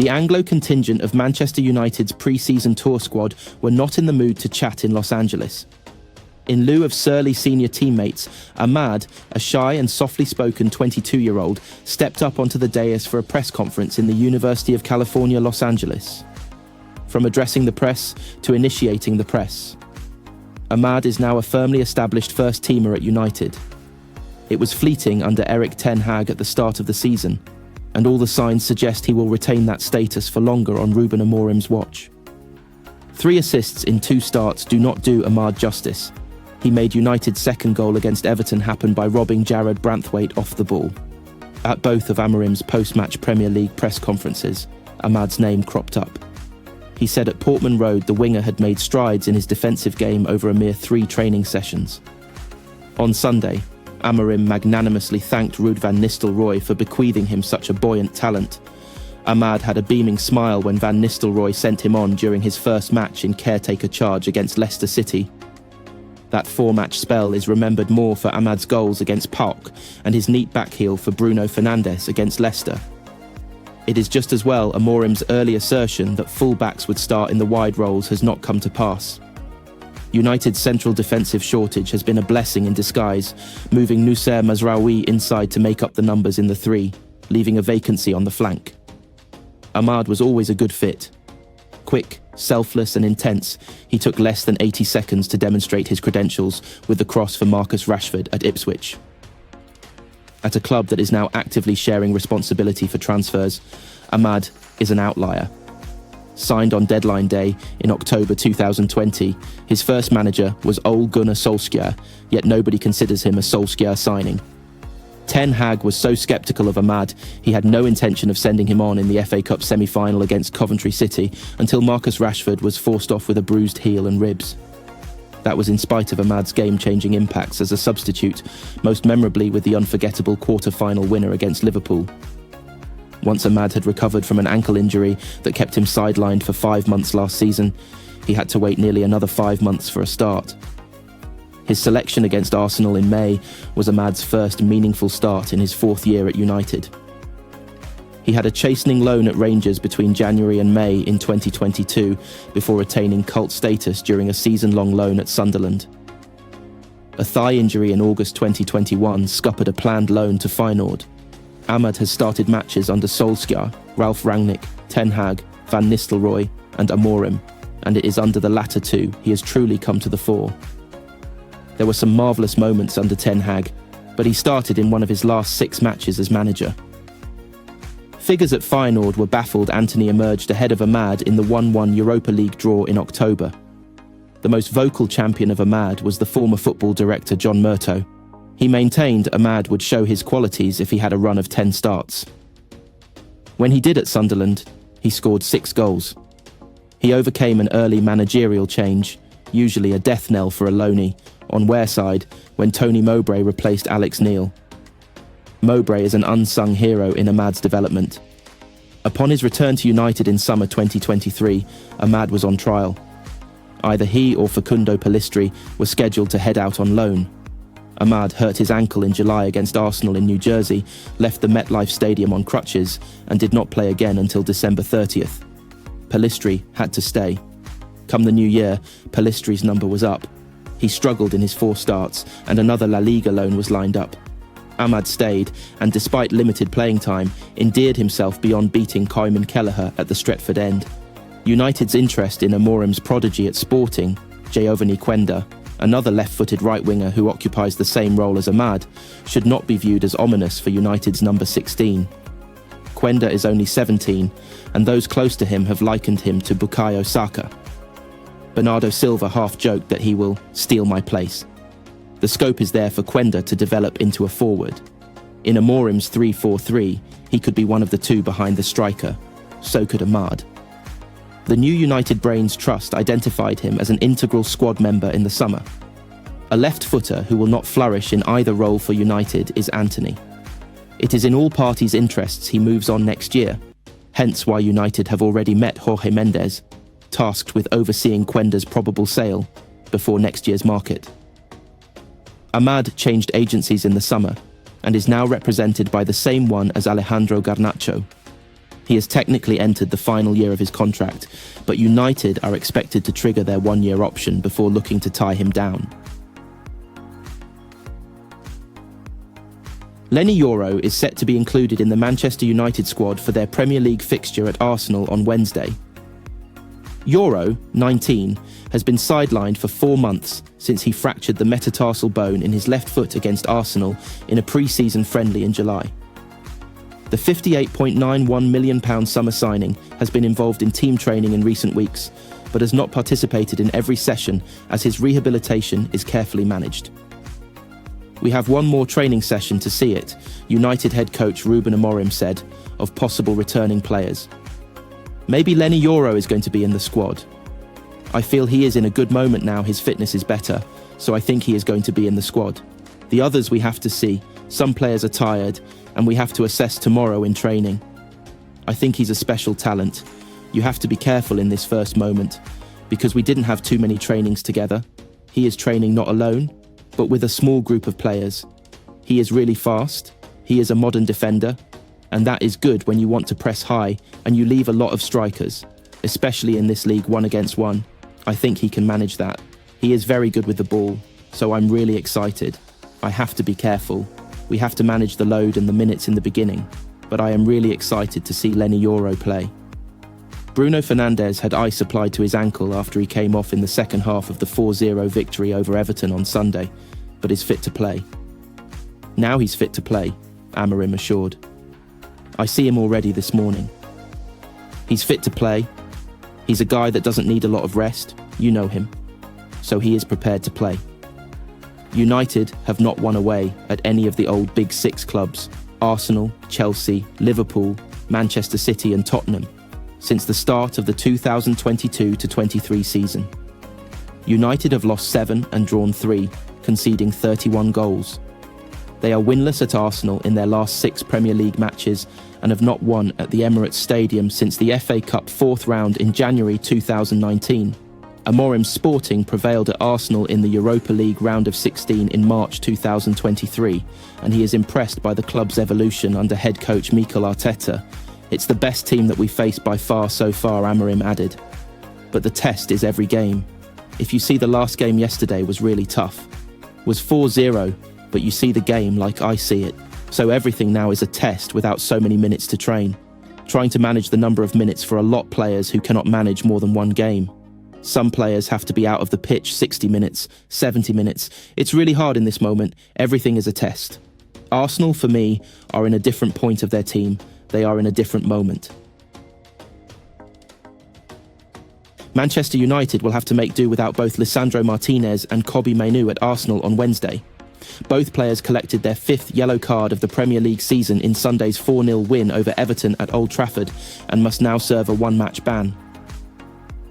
The Anglo contingent of Manchester United's pre-season tour squad were not in the mood to chat in Los Angeles. In lieu of surly senior teammates, Ahmad, a shy and softly spoken 22-year-old, stepped up onto the dais for a press conference in the University of California, Los Angeles. From addressing the press to initiating the press, Ahmad is now a firmly established first-teamer at United. It was fleeting under Erik Ten Hag at the start of the season, and all the signs suggest he will retain that status for longer on Ruben Amorim's watch. 3 assists in 2 starts do not do Ahmad justice. He made United's second goal against Everton happen by robbing Jared Branthwaite off the ball. At both of Amorim's post-match Premier League press conferences, Ahmad's name cropped up. He said at Portman Road the winger had made strides in his defensive game over a mere 3 training sessions. On Sunday, Amorim magnanimously thanked Ruud van Nistelrooy for bequeathing him such a buoyant talent. Ahmad had a beaming smile when Van Nistelrooy sent him on during his first match in caretaker charge against Leicester City. That 4-match spell is remembered more for Ahmad's goals against PAOK and his neat backheel for Bruno Fernandes against Leicester. It is just as well Amorim's early assertion that full-backs would start in the wide roles has not come to pass. United's central defensive shortage has been a blessing in disguise, moving Noussair Mazraoui inside to make up the numbers in the 3, leaving a vacancy on the flank. Ahmad was always a good fit. Quick, selfless and intense, he took less than 80 seconds to demonstrate his credentials with the cross for Marcus Rashford at Ipswich. At a club that is now actively sharing responsibility for transfers, Ahmad is an outlier. Signed on deadline day in October 2020, his first manager was Ole Gunnar Solskjaer, yet nobody considers him a Solskjaer signing. Ten Hag was so sceptical of Ahmad, he had no intention of sending him on in the FA Cup semi-final against Coventry City until Marcus Rashford was forced off with a bruised heel and ribs. That was in spite of Ahmad's game-changing impacts as a substitute, most memorably with the unforgettable quarter-final winner against Liverpool. Once Ahmad had recovered from an ankle injury that kept him sidelined for 5 months last season, he had to wait nearly another 5 months for a start. His selection against Arsenal in May was Ahmad's first meaningful start in his 4th year at United. He had a chastening loan at Rangers between January and May in 2022 before attaining cult status during a season-long loan at Sunderland. A thigh injury in August 2021 scuppered a planned loan to Feyenoord. Ahmad has started matches under Solskjaer, Ralf Rangnick, Ten Hag, Van Nistelrooy and Amorim, and it is under the latter 2 he has truly come to the fore. There were some marvellous moments under Ten Hag, but he started in one of his last 6 matches as manager. Figures at Feyenoord were baffled Antony emerged ahead of Ahmad in the 1-1 Europa League draw in October. The most vocal champion of Ahmad was the former football director John Murtough. He maintained Ahmad would show his qualities if he had a run of 10 starts. When he did at Sunderland, he scored 6 goals. He overcame an early managerial change, usually a death knell for a loanee, on Wareside when Tony Mowbray replaced Alex Neil. Mowbray is an unsung hero in Ahmad's development. Upon his return to United in summer 2023, Ahmad was on trial. Either he or Facundo Pellistri were scheduled to head out on loan. Ahmad hurt his ankle in July against Arsenal in New Jersey, left the MetLife Stadium on crutches, and did not play again until December 30th. Pellistri had to stay. Come the new year, Pellistri's number was up. He struggled in his 4 starts, and another La Liga loan was lined up. Ahmad stayed, and despite limited playing time, endeared himself beyond beating Koeman Kelleher at the Stretford end. United's interest in Amorim's prodigy at Sporting, Giovanni Quenda, another left-footed right-winger who occupies the same role as Ahmad, should not be viewed as ominous for United's number 16. Quenda is only 17, and those close to him have likened him to Bukayo Saka. Bernardo Silva half-joked that he will steal my place. The scope is there for Quenda to develop into a forward. In Amorim's 3-4-3, he could be one of the 2 behind the striker. So could Ahmad. The new United Brains Trust identified him as an integral squad member in the summer. A left-footer who will not flourish in either role for United is Antony. It is in all parties' interests he moves on next year, hence why United have already met Jorge Mendes, tasked with overseeing Quenda's probable sale before next year's market. Ahmad changed agencies in the summer and is now represented by the same one as Alejandro Garnacho. He has technically entered the final year of his contract, but United are expected to trigger their one-year option before looking to tie him down. Lenny Yoro is set to be included in the Manchester United squad for their Premier League fixture at Arsenal on Wednesday. Yoro, 19, has been sidelined for 4 months since he fractured the metatarsal bone in his left foot against Arsenal in a pre-season friendly in July. The £58.91 million summer signing has been involved in team training in recent weeks, but has not participated in every session as his rehabilitation is carefully managed. We have one more training session to see it, United head coach Ruben Amorim said, of possible returning players. Maybe Lenny Yoro is going to be in the squad. I feel he is in a good moment now, his fitness is better, so I think he is going to be in the squad. The others we have to see, some players are tired, and we have to assess tomorrow in training. I think he's a special talent. You have to be careful in this first moment, because we didn't have too many trainings together. He is training not alone, but with a small group of players. He is really fast, he is a modern defender, and that is good when you want to press high and you leave a lot of strikers, especially in this league 1-against-1. I think he can manage that. He is very good with the ball, so I'm really excited. I have to be careful. We have to manage the load and the minutes in the beginning, but I am really excited to see Lenny Yoro play. Bruno Fernandes had ice applied to his ankle after he came off in the second half of the 4-0 victory over Everton on Sunday, but is fit to play. Now he's fit to play, Amorim assured. I see him already this morning. He's fit to play. He's a guy that doesn't need a lot of rest, you know him, so he is prepared to play. United have not won away at any of the old Big Six clubs, Arsenal, Chelsea, Liverpool, Manchester City and Tottenham, since the start of the 2022-23 season. United have lost 7 and drawn 3, conceding 31 goals. They are winless at Arsenal in their last 6 Premier League matches and have not won at the Emirates Stadium since the FA Cup 4th round in January 2019. Amorim Sporting prevailed at Arsenal in the Europa League round of 16 in March 2023, and he is impressed by the club's evolution under head coach Mikel Arteta. It's the best team that we faced by far so far, Amorim added. But the test is every game. If you see the last game yesterday was really tough. Was 4-0, but you see the game like I see it. So everything now is a test without so many minutes to train. Trying to manage the number of minutes for a lot of players who cannot manage more than one game. Some players have to be out of the pitch 60 minutes, 70 minutes. It's really hard in this moment. Everything is a test. Arsenal, for me, are in a different point of their team. They are in a different moment. Manchester United will have to make do without both Lisandro Martinez and Kobbie Mainoo at Arsenal on Wednesday. Both players collected their 5th yellow card of the Premier League season in Sunday's 4-0 win over Everton at Old Trafford and must now serve a one-match ban.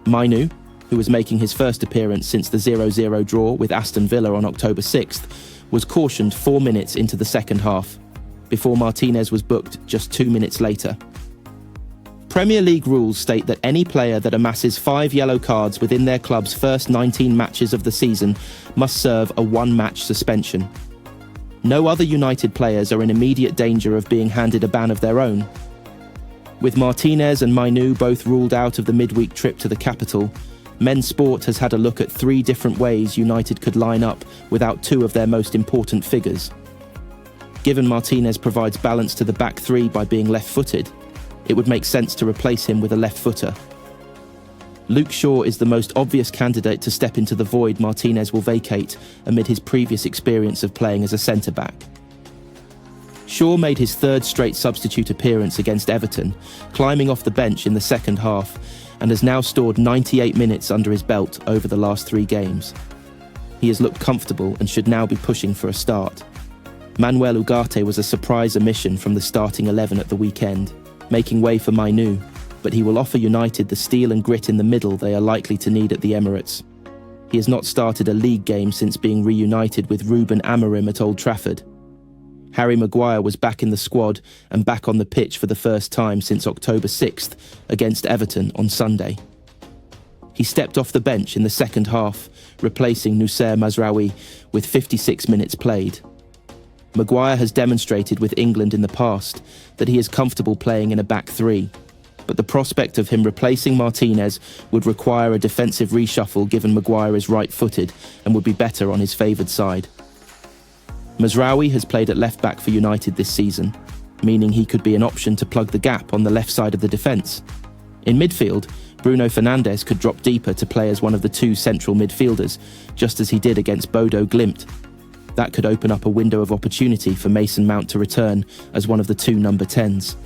Mainoo, who was making his first appearance since the 0-0 draw with Aston Villa on October 6th, was cautioned 4 minutes into the second half, before Martinez was booked just 2 minutes later. Premier League rules state that any player that amasses 5 yellow cards within their club's first 19 matches of the season must serve a one-match suspension. No other United players are in immediate danger of being handed a ban of their own. With Martinez and Mainoo both ruled out of the midweek trip to the capital, Men's Sport has had a look at 3 different ways United could line up without 2 of their most important figures. Given Martinez provides balance to the back 3 by being left-footed, it would make sense to replace him with a left footer. Luke Shaw is the most obvious candidate to step into the void Martinez will vacate amid his previous experience of playing as a centre-back. Shaw made his 3rd straight substitute appearance against Everton, climbing off the bench in the second half, and has now stored 98 minutes under his belt over the last 3 games. He has looked comfortable and should now be pushing for a start. Manuel Ugarte was a surprise omission from the starting 11 at the weekend, making way for Mainoo, but he will offer United the steel and grit in the middle they are likely to need at the Emirates. He has not started a league game since being reunited with Ruben Amorim at Old Trafford. Harry Maguire was back in the squad and back on the pitch for the first time since October 6th against Everton on Sunday. He stepped off the bench in the second half, replacing Noussair Mazraoui with 56 minutes played. Maguire has demonstrated with England in the past that he is comfortable playing in a back 3, but the prospect of him replacing Martinez would require a defensive reshuffle given Maguire is right-footed and would be better on his favoured side. Mazraoui has played at left-back for United this season, meaning he could be an option to plug the gap on the left side of the defence. In midfield, Bruno Fernandes could drop deeper to play as one of the two central midfielders, just as he did against Bodo Glimt. That could open up a window of opportunity for Mason Mount to return as one of the two number 10s.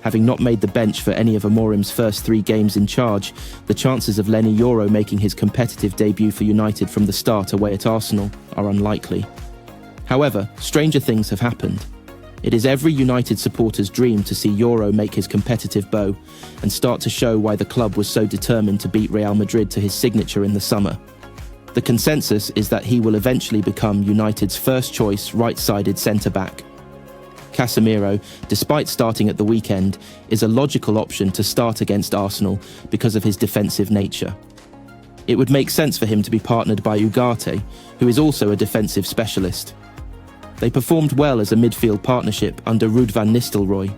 Having not made the bench for any of Amorim's first 3 games in charge, the chances of Lenny Yoro making his competitive debut for United from the start away at Arsenal are unlikely. However, stranger things have happened. It is every United supporter's dream to see Yoro make his competitive bow and start to show why the club was so determined to beat Real Madrid to his signature in the summer. The consensus is that he will eventually become United's first-choice right-sided centre-back. Casemiro, despite starting at the weekend, is a logical option to start against Arsenal because of his defensive nature. It would make sense for him to be partnered by Ugarte, who is also a defensive specialist. They performed well as a midfield partnership under Ruud van Nistelrooy,